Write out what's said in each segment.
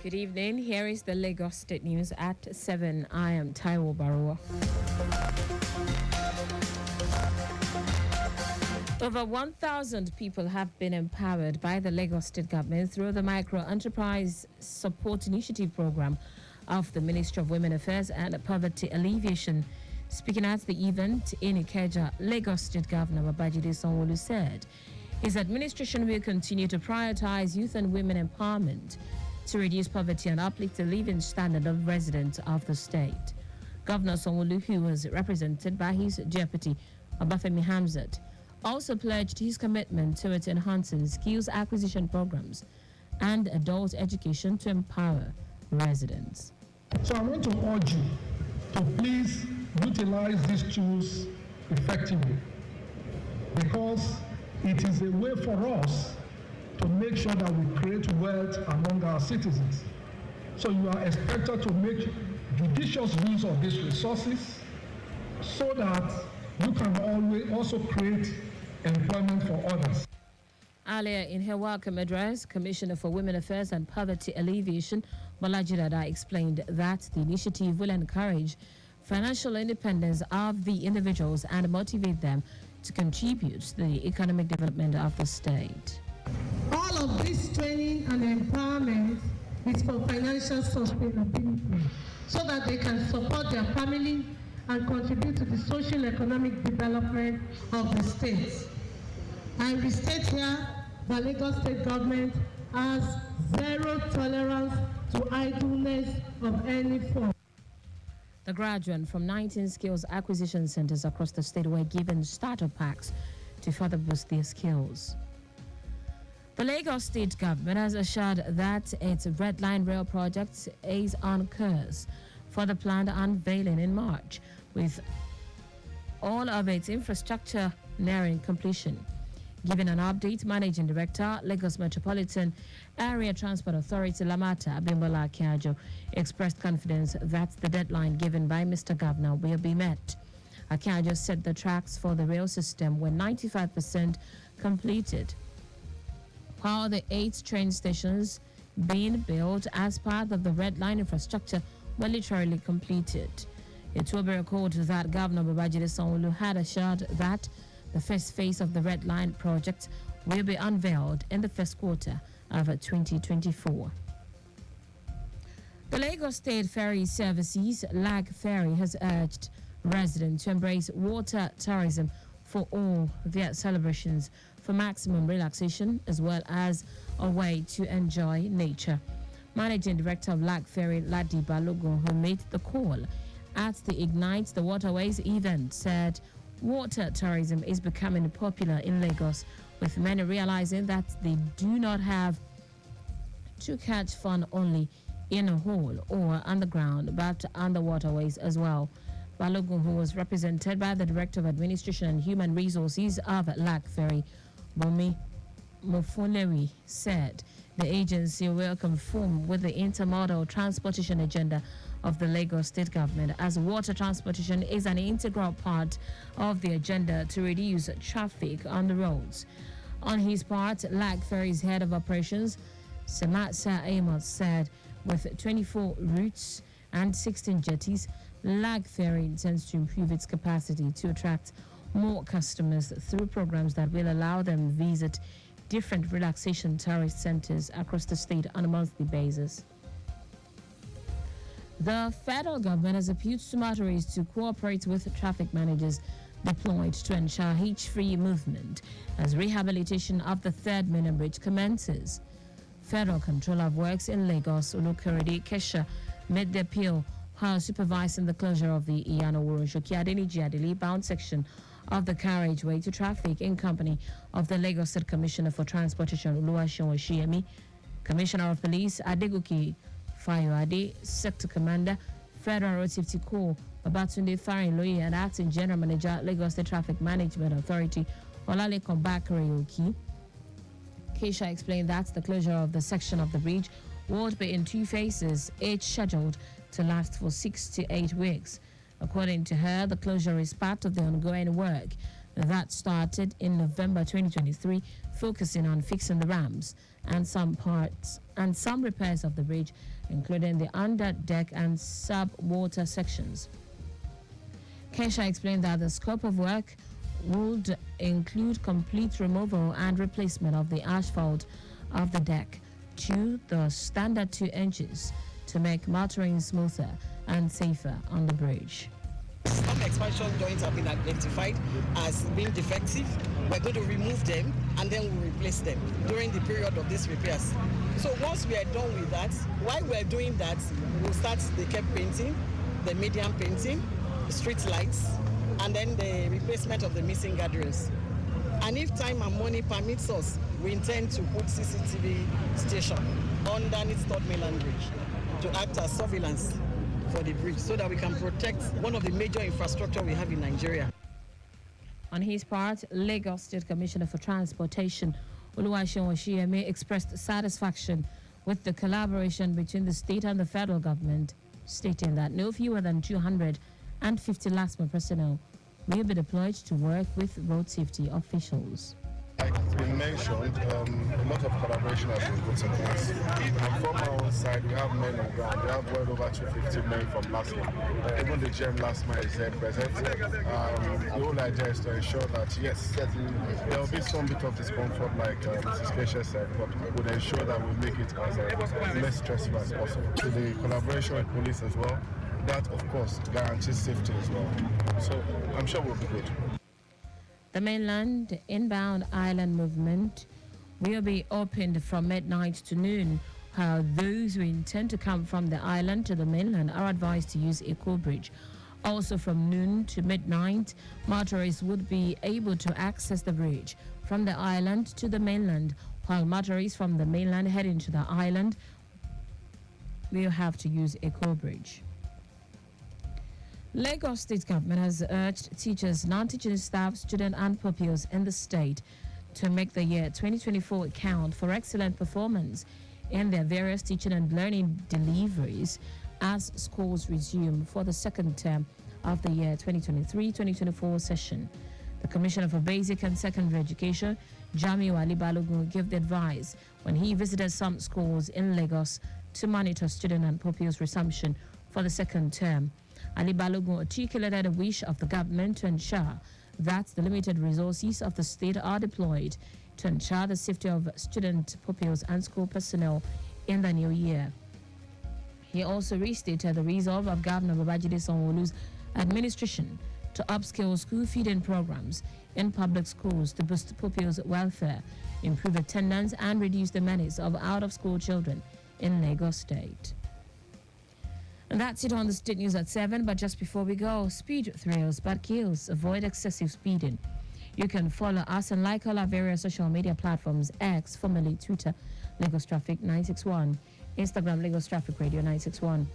Good evening. Here is the Lagos State News at 7. I am Taiwo Baruwa. Over 1,000 people have been empowered by the Lagos State government through the Micro Enterprise Support Initiative Program of the Ministry of Women Affairs and Poverty Alleviation. Speaking at the event in Ikeja, Lagos State Governor Babajide Sanwo-Olu said his administration will continue to prioritize youth and women empowerment to reduce poverty and uplift the living standard of residents of the state. Governor Sanwo-Olu, who was represented by his deputy, Obafemi Hamzat, also pledged his commitment towards enhancing skills acquisition programs and adult education to empower residents. So I want to urge you to please utilize these tools effectively, because it is a way for us to make sure that we create wealth among our citizens. So you are expected to make judicious use of these resources so that you can always also create employment for others. Earlier in her welcome address, Commissioner for Women Affairs and Poverty Alleviation, Bolaji Dada, explained that the initiative will encourage financial independence of the individuals and motivate them to contribute to the economic development of the state. All of this training and empowerment is for financial sustainability so that they can support their family and contribute to the social economic development of the state. I restate here the Lagos State government has zero tolerance to idleness of any form. The graduates from 19 skills acquisition centers across the state were given starter packs to further boost their skills. The Lagos State government has assured that its Red Line Rail project is on course for the planned unveiling in March, with all of its infrastructure nearing completion. Giving an update, Managing Director, Lagos Metropolitan Area Transport Authority, Lamata Bimbola Akiajo, expressed confidence that the deadline given by Mr. Governor will be met. Akiajo said the tracks for the rail system were 95% completed, while the 8 train stations being built as part of the Red Line infrastructure were literally completed. It will be recorded that Governor Babajide Sanwo-Olu had assured that the first phase of the Red Line project will be unveiled in the first quarter of 2024. The Lagos State Ferry Services, LAG Ferry, has urged residents to embrace water tourism for all their celebrations for maximum relaxation as well as a way to enjoy nature. Managing Director of LAG Ferry, Ladi Balogun, who made the call at the Ignite the Waterways event, said water tourism is becoming popular in Lagos, with many realizing that they do not have to catch fun only in a hole or underground, but on the waterways as well. Balogun, who was represented by the Director of Administration and Human Resources of LAG Ferry, Bomi Mofulewi, said the agency will conform with the intermodal transportation agenda of the Lagos State government, as water transportation is an integral part of the agenda to reduce traffic on the roads. On his part, LAG Ferry's head of operations, Samatsa Amos, said with 24 routes and 16 jetties, LAG Ferry intends to improve its capacity to attract more customers through programs that will allow them to visit different relaxation tourist centers across the state on a monthly basis. The federal government has appealed to motorists to cooperate with traffic managers deployed to ensure hitch-free movement as rehabilitation of the third Minna Bridge commences. Federal Controller of Works in Lagos, Olukorede Kesha, made the appeal while supervising the closure of the Iyano-Woro-Shoki-Adeniji-Adeli bound section of the carriageway to traffic in company of the Lagos State Commissioner for Transportation, Oluwaseun Oshiyemi, Commissioner of Police, Adegoke Fayoade, Sector Commander, Federal Road Safety Corps, Babatunde Farinloye, and Acting General Manager, Lagos State Traffic Management Authority, Olalekan Bakare Oki. Keisha explained that the closure of the section of the bridge would be in 2 phases, each scheduled to last for 6 to 8 weeks. According to her, the closure is part of the ongoing work that started in November 2023, focusing on fixing the ramps and some repairs of the bridge, including the under-deck and sub-water sections. Kesha explained that the scope of work would include complete removal and replacement of the asphalt of the deck to the standard 2 inches to make motoring smoother and safer on the bridge. Some expansion joints have been identified as being defective. We're going to remove them and then we'll replace them during the period of these repairs. So once we are done with that, while we're doing that, we'll start the curb painting, the median painting, the street lights, and then the replacement of the missing guardrails. And if time and money permits us, we intend to put CCTV station underneath Third Mainland Bridge to act as surveillance for the bridge so that we can protect one of the major infrastructure we have in Nigeria. On his part, Lagos State Commissioner for Transportation Oluwaseun Oshiyemi expressed satisfaction with the collaboration between the state and the federal government, stating that no fewer than 250 LASMA personnel will be deployed to work with road safety officials. Like it's been mentioned, a lot of collaboration has been put in place. And from our own side, we have men on ground. We have well over 250 men from LASMA. Even the GM LASMA is there present. The whole idea is to ensure that, yes, there will be some bit of discomfort, like Mrs. Kesha said, but we'll ensure that we make it as less stressful as possible. So the collaboration with police as well, that of course guarantees safety as well. So I'm sure we'll be good. The mainland inbound island movement will be opened from midnight to noon. How those who intend to come from the island to the mainland are advised to use Eco Bridge. Also from noon to midnight, motorists would be able to access the bridge from the island to the mainland, while motorists from the mainland heading to the island will have to use Eco Bridge. Lagos State Government has urged teachers, non-teaching staff, students and pupils in the state to make the year 2024 count for excellent performance in their various teaching and learning deliveries as schools resume for the second term of the year 2023-2024 session. The Commissioner for Basic and Secondary Education, Jamiu Ali Balogun, gave the advice when he visited some schools in Lagos to monitor student and pupils' resumption for the second term. Ali Balogun articulated a wish of the government to ensure that the limited resources of the state are deployed to ensure the safety of student pupils and school personnel in the new year. He also restated the resolve of Governor Babajide Sanwo-Olu's administration to upscale school feeding programs in public schools to boost pupils' welfare, improve attendance, and reduce the menace of out-of-school children in Lagos State. And that's it on the State News at 7. But just before we go, speed thrills but kills. Avoid excessive speeding. You can follow us and like all our various social media platforms: X, formerly Twitter, Lagos Traffic 961, Instagram, Lagos Traffic Radio 961.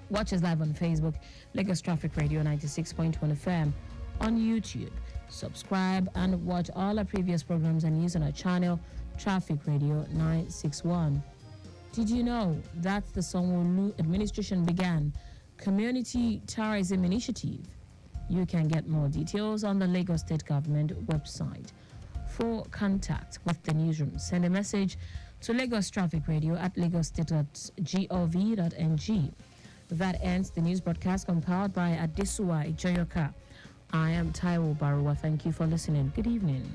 Watch us live on Facebook, Lagos Traffic Radio 96.1 FM. On YouTube, subscribe and watch all our previous programs and news on our channel, Traffic Radio 961. Did you know that the Sanwo-Olu administration began Community Tourism Initiative? You can get more details on the Lagos State Government website. For contact with the newsroom, send a message to Lagos Traffic Radio at lagostate.gov.ng. That ends the news broadcast compiled by Adesuwa Ijoyoka. I am Taiwo Baruwa. Thank you for listening. Good evening.